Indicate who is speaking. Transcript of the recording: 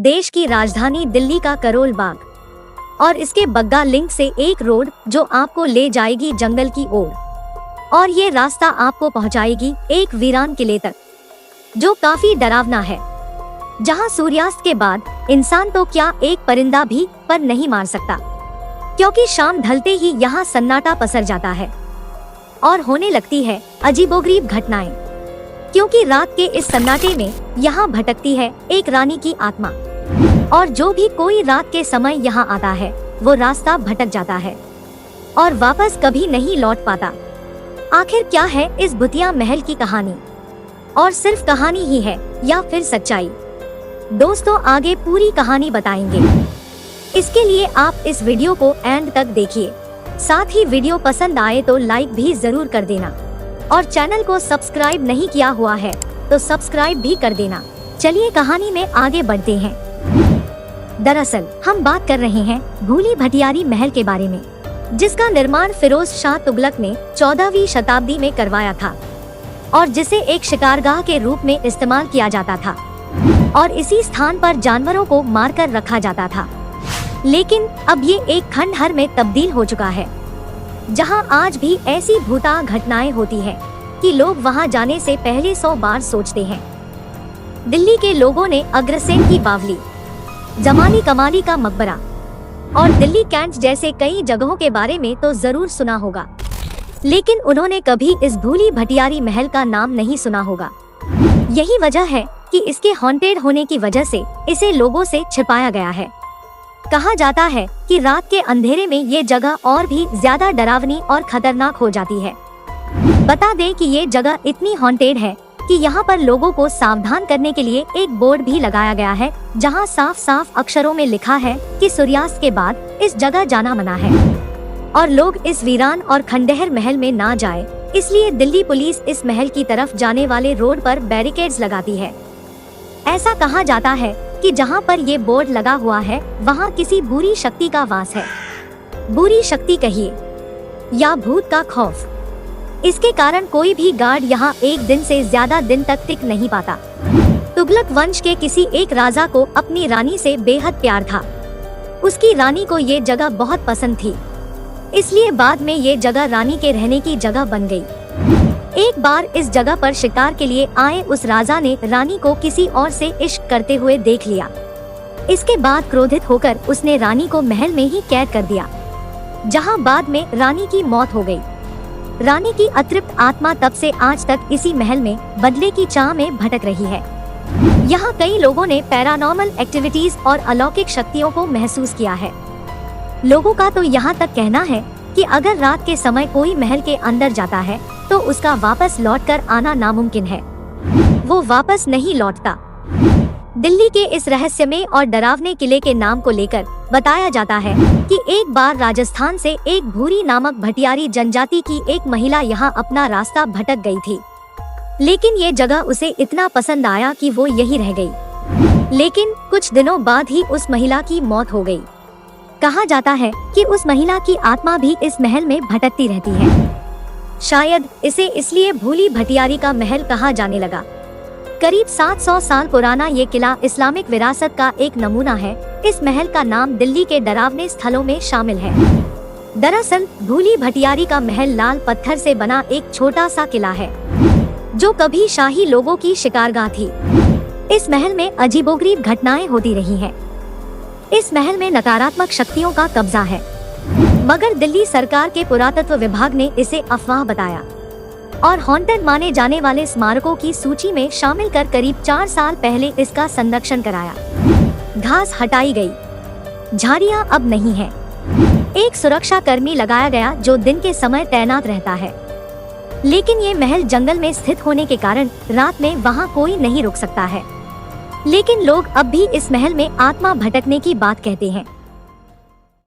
Speaker 1: देश की राजधानी दिल्ली का करोल बाग और इसके बग्गा लिंक से एक रोड जो आपको ले जाएगी जंगल की ओर, और ये रास्ता आपको पहुंचाएगी एक वीरान किले तक जो काफी डरावना है, जहां सूर्यास्त के बाद इंसान तो क्या एक परिंदा भी पर नहीं मार सकता, क्योंकि शाम ढलते ही यहाँ सन्नाटा पसर जाता है और होने लगती है अजीबोगरीब घटनाएं, क्योंकि रात के इस सन्नाटे में यहाँ भटकती है एक रानी की आत्मा, और जो भी कोई रात के समय यहाँ आता है वो रास्ता भटक जाता है और वापस कभी नहीं लौट पाता। आखिर क्या है इस भूतिया महल की कहानी, और सिर्फ कहानी ही है या फिर सच्चाई? दोस्तों, आगे पूरी कहानी बताएंगे। इसके लिए आप इस वीडियो को एंड तक देखिए। साथ ही वीडियो पसंद आए तो लाइक भी जरूर कर देना, और चैनल को सब्सक्राइब नहीं किया हुआ है तो सब्सक्राइब भी कर देना। चलिए कहानी में आगे बढ़ते हैं। दरअसल हम बात कर रहे हैं भूली भटियारी महल के बारे में, जिसका निर्माण फिरोज शाह तुगलक ने 14वीं शताब्दी में करवाया था और जिसे एक शिकारगाह के रूप में इस्तेमाल किया जाता था, और इसी स्थान पर जानवरों को मारकर रखा जाता था। लेकिन अब ये एक खंडहर में तब्दील हो चुका है, जहां आज भी ऐसी भूता घटनाएं होती हैं कि लोग वहां जाने से पहले 100 बार सोचते हैं। दिल्ली के लोगों ने अग्रसेन की बावली, जमाली कमाली का मकबरा और दिल्ली कैंट जैसे कई जगहों के बारे में तो जरूर सुना होगा, लेकिन उन्होंने कभी इस भूली भटियारी महल का नाम नहीं सुना होगा। यही वजह है कि इसके हॉन्टेड होने की वजह से इसे लोगों से छिपाया गया है। कहा जाता है कि रात के अंधेरे में ये जगह और भी ज्यादा डरावनी और खतरनाक हो जाती है। बता दें कि ये जगह इतनी हॉन्टेड है कि यहाँ पर लोगों को सावधान करने के लिए एक बोर्ड भी लगाया गया है, जहाँ साफ साफ अक्षरों में लिखा है कि सूर्यास्त के बाद इस जगह जाना मना है और लोग इस वीरान और खंडहर महल में ना जाए। इसलिए दिल्ली पुलिस इस महल की तरफ जाने वाले रोड पर बैरिकेड्स लगाती है। ऐसा कहा जाता है कि जहाँ पर ये बोर्ड लगा हुआ है वहाँ किसी बुरी शक्ति का वास है। बुरी शक्ति कहिए या भूत का खौफ, इसके कारण कोई भी गार्ड यहाँ एक दिन से ज्यादा दिन तक टिक नहीं पाता। तुगलक वंश के किसी एक राजा को अपनी रानी से बेहद प्यार था। उसकी रानी को ये जगह बहुत पसंद थी, इसलिए बाद में ये जगह रानी के रहने की जगह बन गई। एक बार इस जगह पर शिकार के लिए आए उस राजा ने रानी को किसी और से इश्क करते हुए देख लिया। इसके बाद क्रोधित होकर उसने रानी को महल में ही कैद कर दिया, जहां बाद में रानी की मौत हो गई। रानी की अतृप्त आत्मा तब से आज तक इसी महल में बदले की चाह में भटक रही है। यहाँ कई लोगों ने पैरानॉर्मल एक्टिविटीज और अलौकिक शक्तियों को महसूस किया है। लोगों का तो यहाँ तक कहना है कि अगर रात के समय कोई महल के अंदर जाता है तो उसका वापस लौटकर आना नामुमकिन है, वो वापस नहीं लौटता। दिल्ली के इस रहस्यमय और डरावने किले के नाम को लेकर बताया जाता है कि एक बार राजस्थान से एक भूरी नामक भटियारी जनजाति की एक महिला यहाँ अपना रास्ता भटक गई थी, लेकिन ये जगह उसे इतना पसंद आया कि वो यही रह गई। लेकिन कुछ दिनों बाद ही उस महिला की मौत हो गई। कहा जाता है कि उस महिला की आत्मा भी इस महल में भटकती रहती है। शायद इसे इसलिए भूली भटियारी का महल कहा जाने लगा। करीब 700 साल पुराना ये किला इस्लामिक विरासत का एक नमूना है। इस महल का नाम दिल्ली के डरावने स्थलों में शामिल है। दरअसल भूली भटियारी का महल लाल पत्थर से बना एक छोटा सा किला है, जो कभी शाही लोगों की शिकारगाह थी। इस महल में अजीबोगरीब घटनाएं होती रही हैं। इस महल में नकारात्मक शक्तियों का कब्जा है, मगर दिल्ली सरकार के पुरातत्व विभाग ने इसे अफवाह बताया और हॉन्टेड माने जाने वाले स्मारकों की सूची में शामिल कर करीब 4 साल पहले इसका संरक्षण कराया। घास हटाई गई, झाड़ियां अब नहीं है। एक सुरक्षा कर्मी लगाया गया जो दिन के समय तैनात रहता है, लेकिन ये महल जंगल में स्थित होने के कारण रात में वहाँ कोई नहीं रुक सकता है। लेकिन लोग अब भी इस महल में आत्मा भटकने की बात कहते हैं।